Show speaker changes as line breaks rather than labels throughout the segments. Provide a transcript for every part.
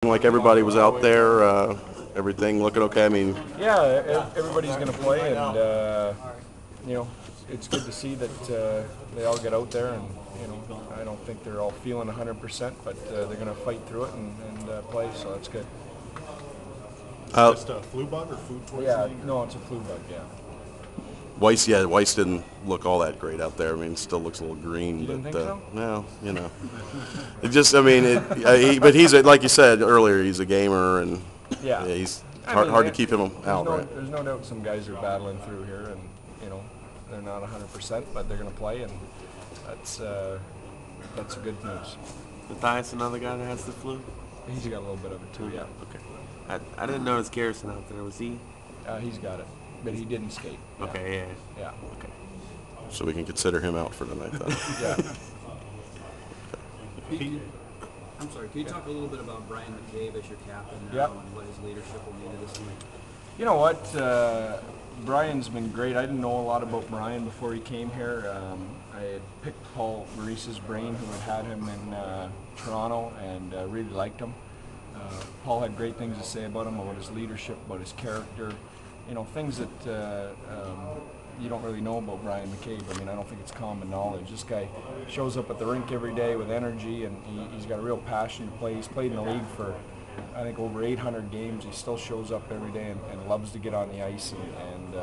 Like everybody was out there, everything looking okay. I mean,
Yeah, everybody's going to play, and it's good to see that they all get out there, and I don't think they're all feeling 100%, but they're going to fight through it and play, so that's good.
Just a flu bug or food poisoning?
Yeah, no, it's a flu bug. Yeah.
Weiss didn't look all that great out there. I mean, still looks a little green.
You didn't think so?
No, it just. I mean, but he's like you said earlier, he's a gamer, and he's hard to keep him out. Right?
There's no doubt some guys are battling through here, and they're not 100%, but they're going to play, and that's good news.
Matthias, another guy that has the flu?
He's got a little bit of it too. Yeah.
Okay. I didn't notice Garrison out there. Was he?
He's got it, but he didn't skate. Yeah.
Okay.
Yeah.
Okay.
So we can consider him out for tonight, then.
Yeah.
I'm sorry, can you talk a little bit about Brian McCabe as your captain now
Yep.
and what his leadership will mean to this team?
You know what? Brian's been great. I didn't know a lot about Brian before he came here. I had picked Paul Maurice's brain, who had him in Toronto, and really liked him. Paul had great things to say about him, about his leadership, about his character. Things that you don't really know about Brian McCabe. I mean, I don't think it's common knowledge. This guy shows up at the rink every day with energy, and he's got a real passion to play. He's played in the league for, I think, over 800 games. He still shows up every day and loves to get on the ice. And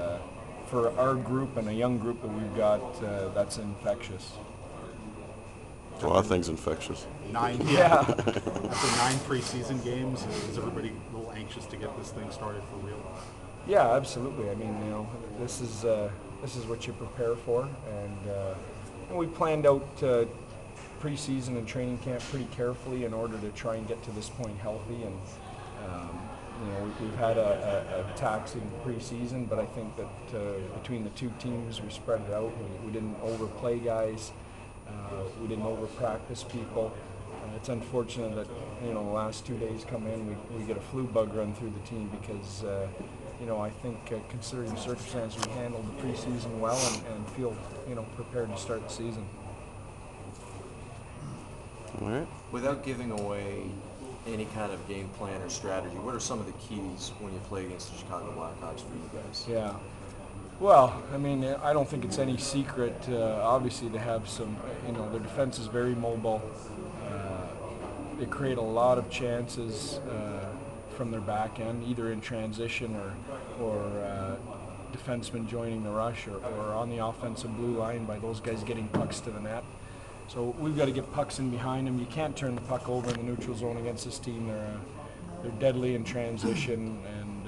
for our group and a young group that we've got, that's infectious.
A lot of things infectious.
Yeah.
After 9 preseason games, is everybody a little anxious to get this thing started for real?
Yeah, absolutely. I mean, this is what you prepare for, and we planned out preseason and training camp pretty carefully in order to try and get to this point healthy. And we've had a taxing preseason, but I think that between the two teams, we spread it out. We didn't overplay guys. We didn't over-practice people. It's unfortunate that the last 2 days come in, we get a flu bug run through the team because I think considering the circumstances, we handled the preseason well and feel prepared to start the season.
All right.
Without giving away any kind of game plan or strategy, what are some of the keys when you play against the Chicago Blackhawks for you guys?
Yeah. Well, I mean, I don't think it's any secret, obviously, to have some, their defense is very mobile. They create a lot of chances from their back end, either in transition or defensemen joining the rush or on the offensive blue line by those guys getting pucks to the net. So we've got to get pucks in behind them. You can't turn the puck over in the neutral zone against this team. They're deadly in transition, and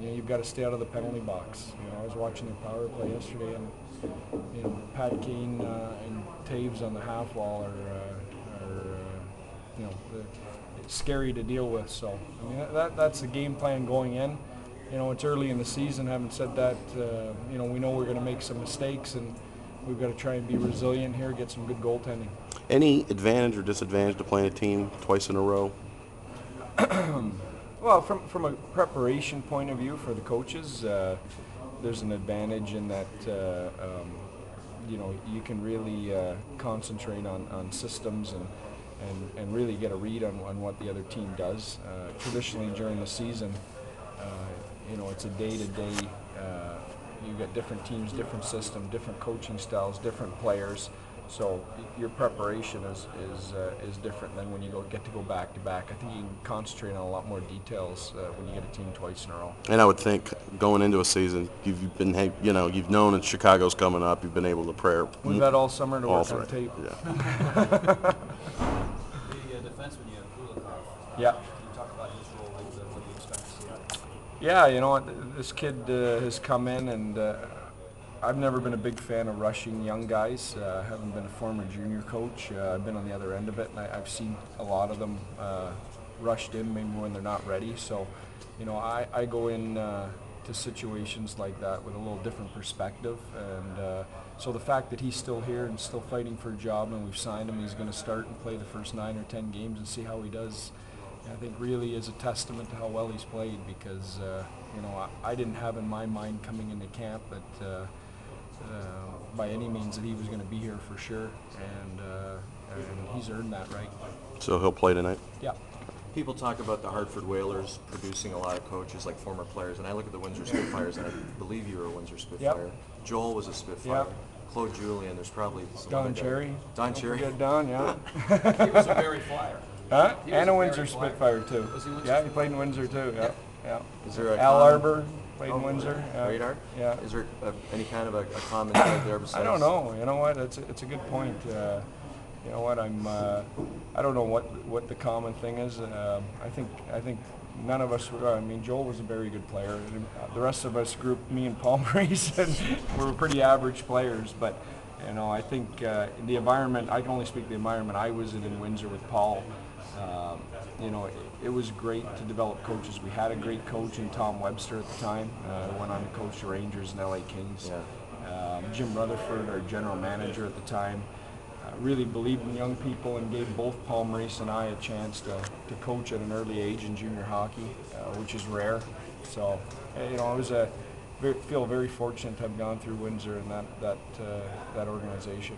you've got to stay out of the penalty box. I was watching their power play yesterday, and Pat Kane and Taves on the half wall are it's scary to deal with. So I mean that's the game plan going in. It's early in the season. Having said that, we know we're going to make some mistakes, and we've got to try and be resilient here, get some good goaltending.
Any advantage or disadvantage to playing a team twice in a row?
Well, from a preparation point of view for the coaches, there's an advantage in that you can really concentrate on systems and really get a read on what the other team does. Traditionally during the season, it's a day-to-day. You've got different teams, different system, different coaching styles, different players. So your preparation is different than when you get to go back to back. I think you can concentrate on a lot more details when you get a team twice in a row.
And I would think going into a season, you've known that Chicago's coming up. You've been able to prepare.
We've had all summer to work on tape.
Yeah.
The defenseman you have, Kulikov.
Yeah.
Can you talk about his role? What do you expect to see out of him?
Yeah, this kid has come in, and I've never been a big fan of rushing young guys. I haven't been a former junior coach. I've been on the other end of it, and I've seen a lot of them rushed in maybe when they're not ready. So, I go in to situations like that with a little different perspective. And so the fact that he's still here and still fighting for a job, and we've signed him, he's going to start and play the first 9 or 10 games and see how he does, I think really is a testament to how well he's played, because I didn't have in my mind coming into camp that by any means that he was going to be here for sure, and he's earned that right.
So he'll play tonight?
Yeah.
People talk about the Hartford Whalers producing a lot of coaches, like former players, and I look at the Windsor Spitfires, and I believe you were a Windsor Spitfire.
Yep.
Joel was a Spitfire.
Yep.
Claude Julien, there's probably some
Don
other guy.
Cherry.
Don Cherry.
Good Don, yeah.
He was a Barry Flyer.
Huh?
He was
And a
a
Windsor
Barry Flyer.
Spitfire too.
Was he Windsor
Yeah, he
Spitfire?
played in Windsor too. Yeah. Yeah.
Is there a
Al
common-
Arbor played in Windsor. Yeah.
Radar?
Yeah.
Is there any kind of a common thread there besides?
I don't know. You know what? It's a good point. You know what? I don't know what the common thing is. I think none of us were. I mean, Joel was a very good player. The rest of us grouped me and Paul Maurice, and we were pretty average players. But you know, I think the environment. I can only speak the environment I was in Windsor with Paul. You know, it was great to develop coaches. We had a great coach in Tom Webster at the time. Went on to coach the Rangers and LA Kings.
Yeah.
Jim Rutherford, our general manager at the time, really believed in young people and gave both Paul Maurice and I a chance to coach at an early age in junior hockey, which is rare. So, you know, I was feel very fortunate to have gone through Windsor and that organization.